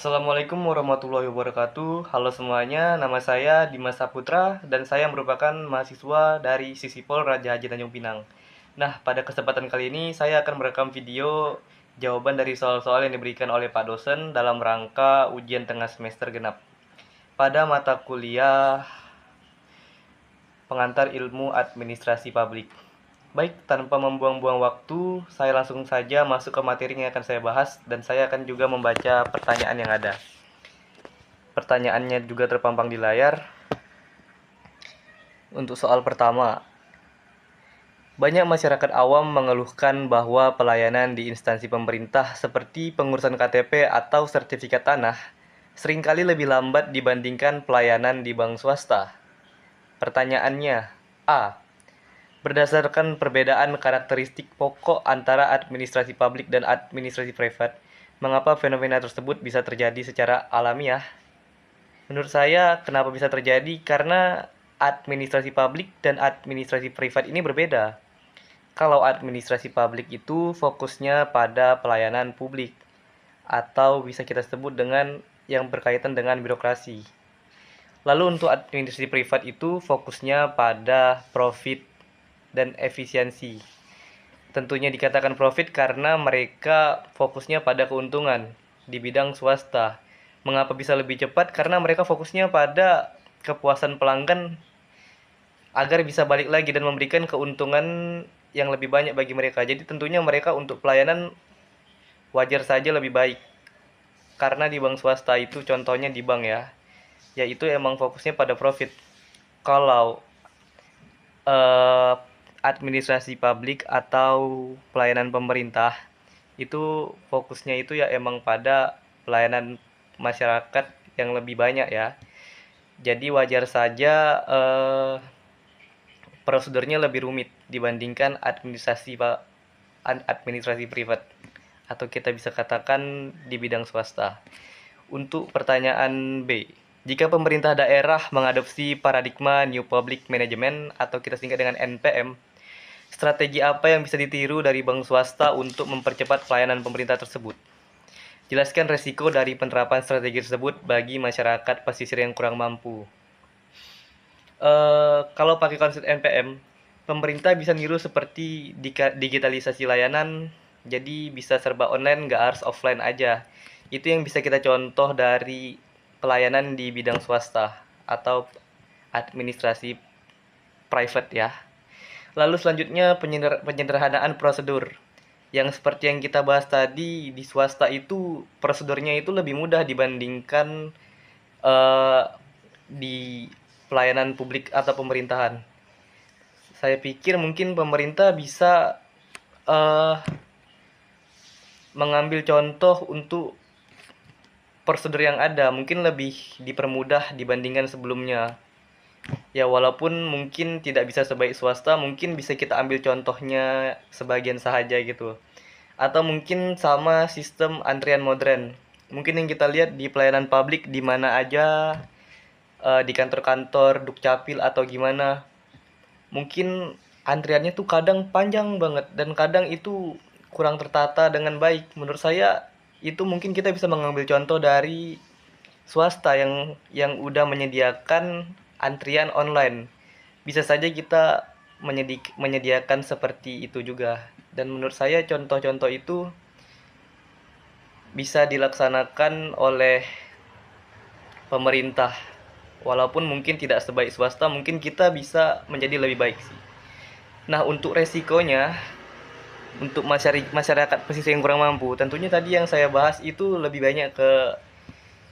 Assalamualaikum warahmatullahi wabarakatuh. Halo semuanya, nama saya Dimas Saputra dan saya merupakan mahasiswa dari Sisipol Raja Haji Tanjung Pinang. Nah, pada kesempatan kali ini saya akan merekam video jawaban dari soal-soal yang diberikan oleh Pak dosen dalam rangka ujian tengah semester genap pada mata kuliah Pengantar Ilmu Administrasi Publik. Baik, tanpa membuang-buang waktu, saya langsung saja masuk ke materi yang akan saya bahas dan saya akan juga membaca pertanyaan yang ada. Pertanyaannya juga terpampang di layar. Untuk soal pertama, banyak masyarakat awam mengeluhkan bahwa pelayanan di instansi pemerintah seperti pengurusan KTP atau sertifikat tanah seringkali lebih lambat dibandingkan pelayanan di bank swasta. Pertanyaannya, A. Berdasarkan perbedaan karakteristik pokok antara administrasi publik dan administrasi privat, mengapa fenomena tersebut bisa terjadi secara alamiah? Menurut saya, kenapa bisa terjadi? Karena administrasi publik dan administrasi privat ini berbeda. Kalau administrasi publik itu fokusnya pada pelayanan publik, atau bisa kita sebut dengan yang berkaitan dengan birokrasi. Lalu untuk administrasi privat itu fokusnya pada profit dan efisiensi. Tentunya dikatakan profit karena mereka fokusnya pada keuntungan di bidang swasta. Mengapa bisa lebih cepat? Karena mereka fokusnya pada kepuasan pelanggan agar bisa balik lagi dan memberikan keuntungan yang lebih banyak bagi mereka. Jadi tentunya mereka untuk pelayanan wajar saja lebih baik. Karena di bank swasta itu contohnya di bank ya, yaitu emang fokusnya pada profit. Kalau administrasi publik atau pelayanan pemerintah itu fokusnya itu ya emang pada pelayanan masyarakat yang lebih banyak ya. Jadi wajar saja prosedurnya lebih rumit dibandingkan administrasi privat atau kita bisa katakan di bidang swasta. Untuk pertanyaan B, jika pemerintah daerah mengadopsi paradigma New Public Management atau kita singkat dengan NPM, strategi apa yang bisa ditiru dari bank swasta untuk mempercepat pelayanan pemerintah tersebut? Jelaskan resiko dari penerapan strategi tersebut bagi masyarakat pesisir yang kurang mampu. Kalau pakai konsep NPM, pemerintah bisa niru seperti digitalisasi layanan, jadi bisa serba online, nggak harus offline aja. Itu yang bisa kita contoh dari pelayanan di bidang swasta atau administrasi private ya. Lalu selanjutnya penyederhanaan prosedur. Yang seperti yang kita bahas tadi, di swasta itu prosedurnya itu lebih mudah dibandingkan eh, di pelayanan publik atau pemerintahan. Saya pikir mungkin pemerintah bisa eh, mengambil contoh untuk prosedur yang ada, mungkin lebih dipermudah dibandingkan sebelumnya. Ya walaupun mungkin tidak bisa sebaik swasta, mungkin bisa kita ambil contohnya sebagian saja gitu. Atau mungkin sama sistem antrian modern. Mungkin yang kita lihat di pelayanan publik di mana aja, di kantor-kantor Dukcapil atau gimana. Mungkin antriannya tuh kadang panjang banget dan kadang itu kurang tertata dengan baik. Menurut saya itu mungkin kita bisa mengambil contoh dari swasta yang udah menyediakan antrian online. Bisa saja kita menyediakan seperti itu juga. Dan menurut saya contoh-contoh itu bisa dilaksanakan oleh pemerintah. Walaupun mungkin tidak sebaik swasta, mungkin kita bisa menjadi lebih baik sih. Nah, untuk resikonya, untuk masyarakat pesisir yang kurang mampu, tentunya tadi yang saya bahas itu lebih banyak ke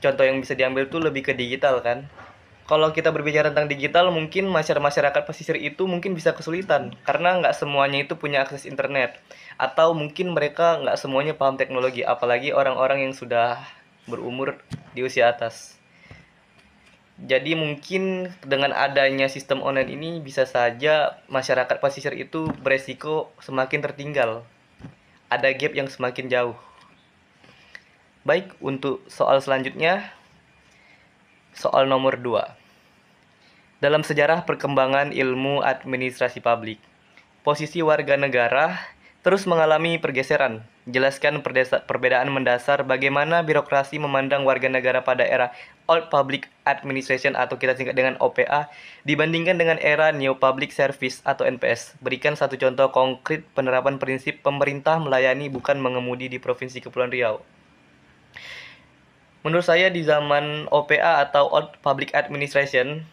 contoh yang bisa diambil tuh lebih ke digital kan. Kalau kita berbicara tentang digital, mungkin masyarakat pesisir itu mungkin bisa kesulitan karena nggak semuanya itu punya akses internet, atau mungkin mereka nggak semuanya paham teknologi, apalagi orang-orang yang sudah berumur di usia atas. Jadi mungkin dengan adanya sistem online ini bisa saja masyarakat pesisir itu beresiko semakin tertinggal. Ada gap yang semakin jauh. Baik, untuk soal selanjutnya, soal nomor 2. Dalam sejarah perkembangan ilmu administrasi publik, posisi warga negara terus mengalami pergeseran. Jelaskan perbedaan mendasar bagaimana birokrasi memandang warga negara pada era Old Public Administration atau kita singkat dengan OPA dibandingkan dengan era New Public Service atau NPS. Berikan satu contoh konkret penerapan prinsip pemerintah melayani bukan mengemudi di Provinsi Kepulauan Riau. Menurut saya di zaman OPA atau Old Public Administration,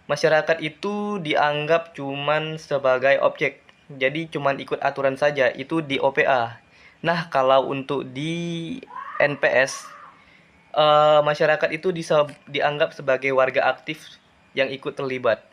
masyarakat itu dianggap cuman sebagai objek. Jadi cuman ikut aturan saja, itu di OPA. Nah, kalau untuk di NPS, masyarakat itu dianggap sebagai warga aktif yang ikut terlibat.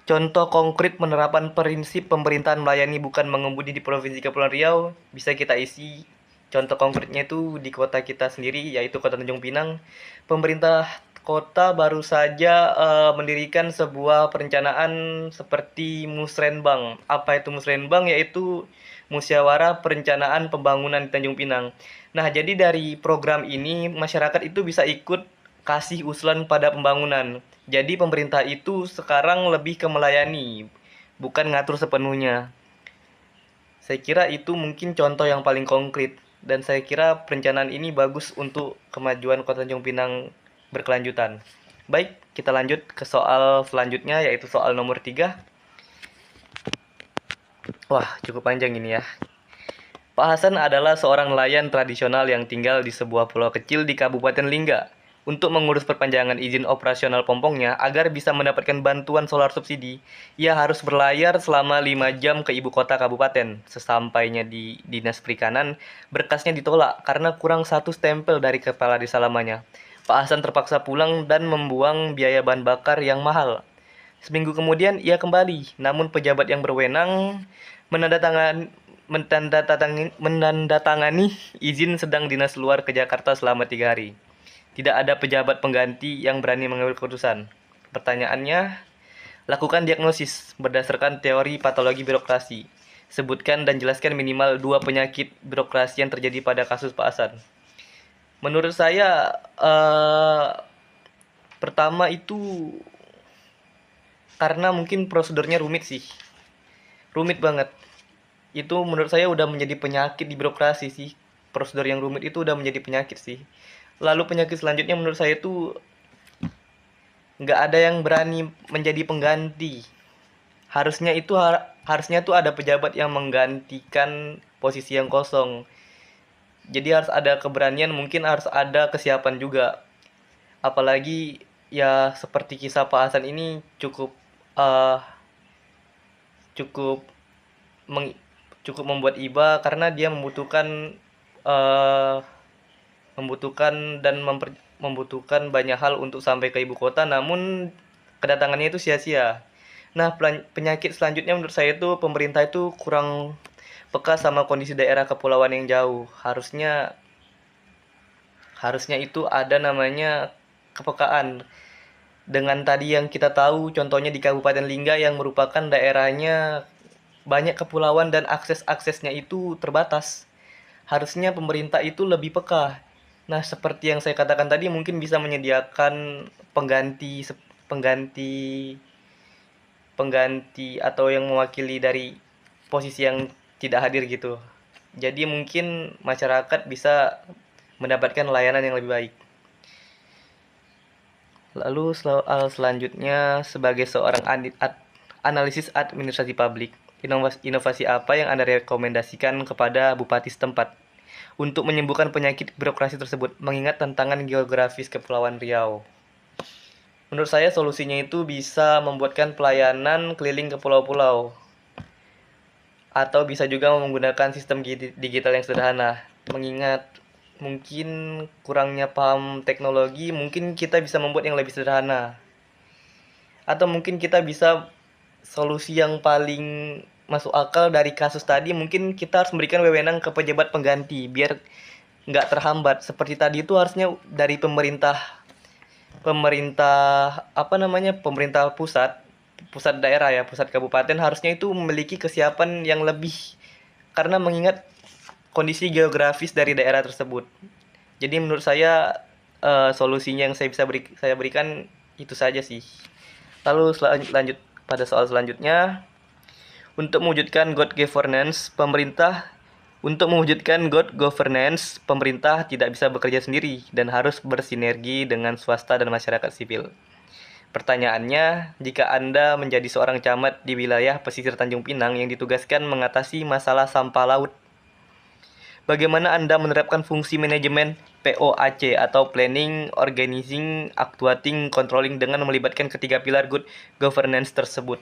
Contoh konkret penerapan prinsip pemerintahan melayani bukan mengemudi di Provinsi Kepulauan Riau bisa kita isi. Contoh konkretnya itu di kota kita sendiri, yaitu Kota Tanjung Pinang. Pemerintah kota baru saja mendirikan sebuah perencanaan seperti Musrenbang. Apa itu Musrenbang? Yaitu Musyawarah Perencanaan Pembangunan di Tanjung Pinang. Nah, jadi dari program ini masyarakat itu bisa ikut kasih usulan pada pembangunan. Jadi pemerintah itu sekarang lebih ke melayani, bukan ngatur sepenuhnya. Saya kira itu mungkin contoh yang paling konkret. Dan saya kira perencanaan ini bagus untuk kemajuan Kota Tanjung Pinang berkelanjutan. Baik, kita lanjut ke soal selanjutnya, yaitu soal nomor 3. Wah, cukup panjang ini ya. Pak Hasan adalah seorang nelayan tradisional yang tinggal di sebuah pulau kecil di Kabupaten Lingga. Untuk mengurus perpanjangan izin operasional pompongnya agar bisa mendapatkan bantuan solar subsidi, ia harus berlayar selama 5 jam ke ibu kota kabupaten. Sesampainya di Dinas Perikanan, berkasnya ditolak karena kurang satu stempel dari kepala desa lamanya. Pak Hasan terpaksa pulang dan membuang biaya bahan bakar yang mahal. Seminggu kemudian ia kembali, namun pejabat yang berwenang menandatangani izin sedang dinas luar ke Jakarta selama 3 hari. Tidak ada pejabat pengganti yang berani mengambil keputusan. Pertanyaannya, lakukan diagnosis berdasarkan teori patologi birokrasi. Sebutkan dan jelaskan minimal 2 penyakit birokrasi yang terjadi pada kasus Pak Hasan. Menurut saya, pertama itu karena mungkin prosedurnya rumit sih. Rumit banget. Itu menurut saya udah menjadi penyakit di birokrasi sih. Prosedur yang rumit itu udah menjadi penyakit sih. Lalu penyakit selanjutnya menurut saya itu nggak ada yang berani menjadi pengganti. Harusnya tuh ada pejabat yang menggantikan posisi yang kosong. Jadi harus ada keberanian, mungkin harus ada kesiapan juga. Apalagi ya seperti kisah Pak Hasan ini cukup uh, cukup meng, cukup membuat iba karena dia uh, membutuhkan banyak hal untuk sampai ke ibu kota, namun kedatangannya itu sia-sia. Nah, penyakit selanjutnya menurut saya itu pemerintah itu kurang peka sama kondisi daerah kepulauan yang jauh. Harusnya itu ada namanya kepekaan. Dengan tadi yang kita tahu, contohnya di Kabupaten Lingga yang merupakan daerahnya banyak kepulauan dan akses-aksesnya itu terbatas. Harusnya pemerintah itu lebih peka. Nah, seperti yang saya katakan tadi, mungkin bisa menyediakan pengganti pengganti pengganti atau yang mewakili dari posisi yang tidak hadir gitu. Jadi mungkin masyarakat bisa mendapatkan layanan yang lebih baik. Lalu selanjutnya, sebagai seorang analisis administrasi publik, inovasi apa yang Anda rekomendasikan kepada bupati setempat untuk menyembuhkan penyakit birokrasi tersebut, mengingat tantangan geografis Kepulauan Riau? Menurut saya solusinya itu bisa membuatkan pelayanan keliling ke pulau-pulau, atau bisa juga menggunakan sistem digital yang sederhana. Mengingat mungkin kurangnya paham teknologi, mungkin kita bisa membuat yang lebih sederhana. Atau mungkin kita bisa solusi yang paling masuk akal dari kasus tadi, mungkin kita harus memberikan wewenang ke pejabat pengganti biar nggak terhambat. Seperti tadi itu harusnya dari pemerintah pemerintah pusat daerah ya, pusat kabupaten harusnya itu memiliki kesiapan yang lebih karena mengingat kondisi geografis dari daerah tersebut. Jadi menurut saya solusinya yang saya berikan itu saja sih. Lalu lanjut pada soal selanjutnya, untuk mewujudkan good governance, pemerintah tidak bisa bekerja sendiri dan harus bersinergi dengan swasta dan masyarakat sipil. Pertanyaannya, jika Anda menjadi seorang camat di wilayah pesisir Tanjung Pinang yang ditugaskan mengatasi masalah sampah laut, bagaimana Anda menerapkan fungsi manajemen POAC atau Planning, Organizing, Actuating, Controlling dengan melibatkan ketiga pilar good governance tersebut?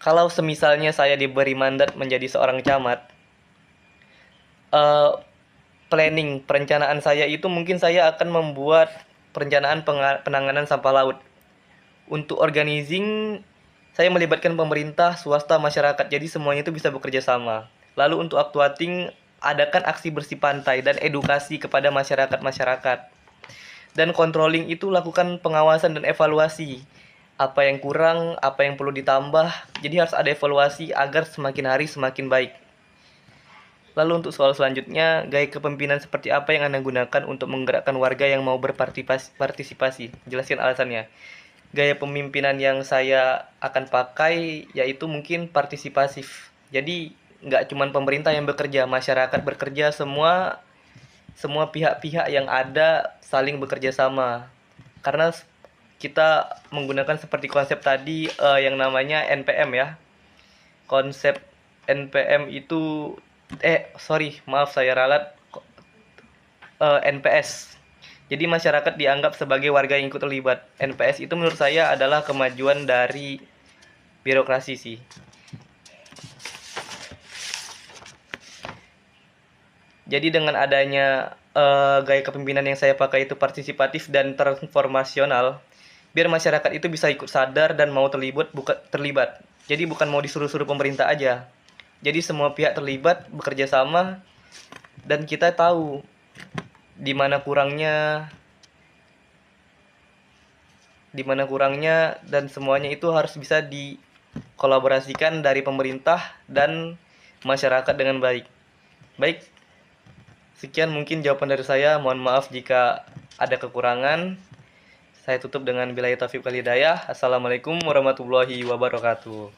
Kalau semisalnya saya diberi mandat menjadi seorang camat, perencanaan saya itu mungkin saya akan membuat perencanaan penanganan sampah laut. Untuk organizing, saya melibatkan pemerintah, swasta, masyarakat, jadi semuanya itu bisa bekerja sama. Lalu untuk actuating, adakan aksi bersih pantai dan edukasi kepada masyarakat-masyarakat. Dan controlling itu lakukan pengawasan dan evaluasi. Apa yang kurang, apa yang perlu ditambah. Jadi harus ada evaluasi agar semakin hari semakin baik. Lalu untuk soal selanjutnya, gaya kepemimpinan seperti apa yang Anda gunakan untuk menggerakkan warga yang mau berpartisipasi? Jelaskan alasannya. Gaya pemimpinan yang saya akan pakai yaitu mungkin partisipasif. Jadi nggak cuma pemerintah yang bekerja, masyarakat bekerja, semua pihak-pihak yang ada saling bekerja sama. Karena kita menggunakan seperti konsep tadi yang namanya NPM ya. Konsep NPM itu maaf saya ralat, NPS. Jadi masyarakat dianggap sebagai warga yang ikut terlibat. NPS itu menurut saya adalah kemajuan dari birokrasi sih. Jadi dengan adanya gaya kepemimpinan yang saya pakai itu partisipatif dan transformasional, biar masyarakat itu bisa ikut sadar dan mau terlibat. Jadi bukan mau disuruh-suruh pemerintah aja. Jadi semua pihak terlibat, bekerja sama, dan kita tahu di mana kurangnya dan semuanya itu harus bisa dikolaborasikan dari pemerintah dan masyarakat dengan baik. Baik, sekian mungkin jawaban dari saya. Mohon maaf jika ada kekurangan. Saya tutup dengan billahi taufiq wal hidayah. Assalamualaikum warahmatullahi wabarakatuh.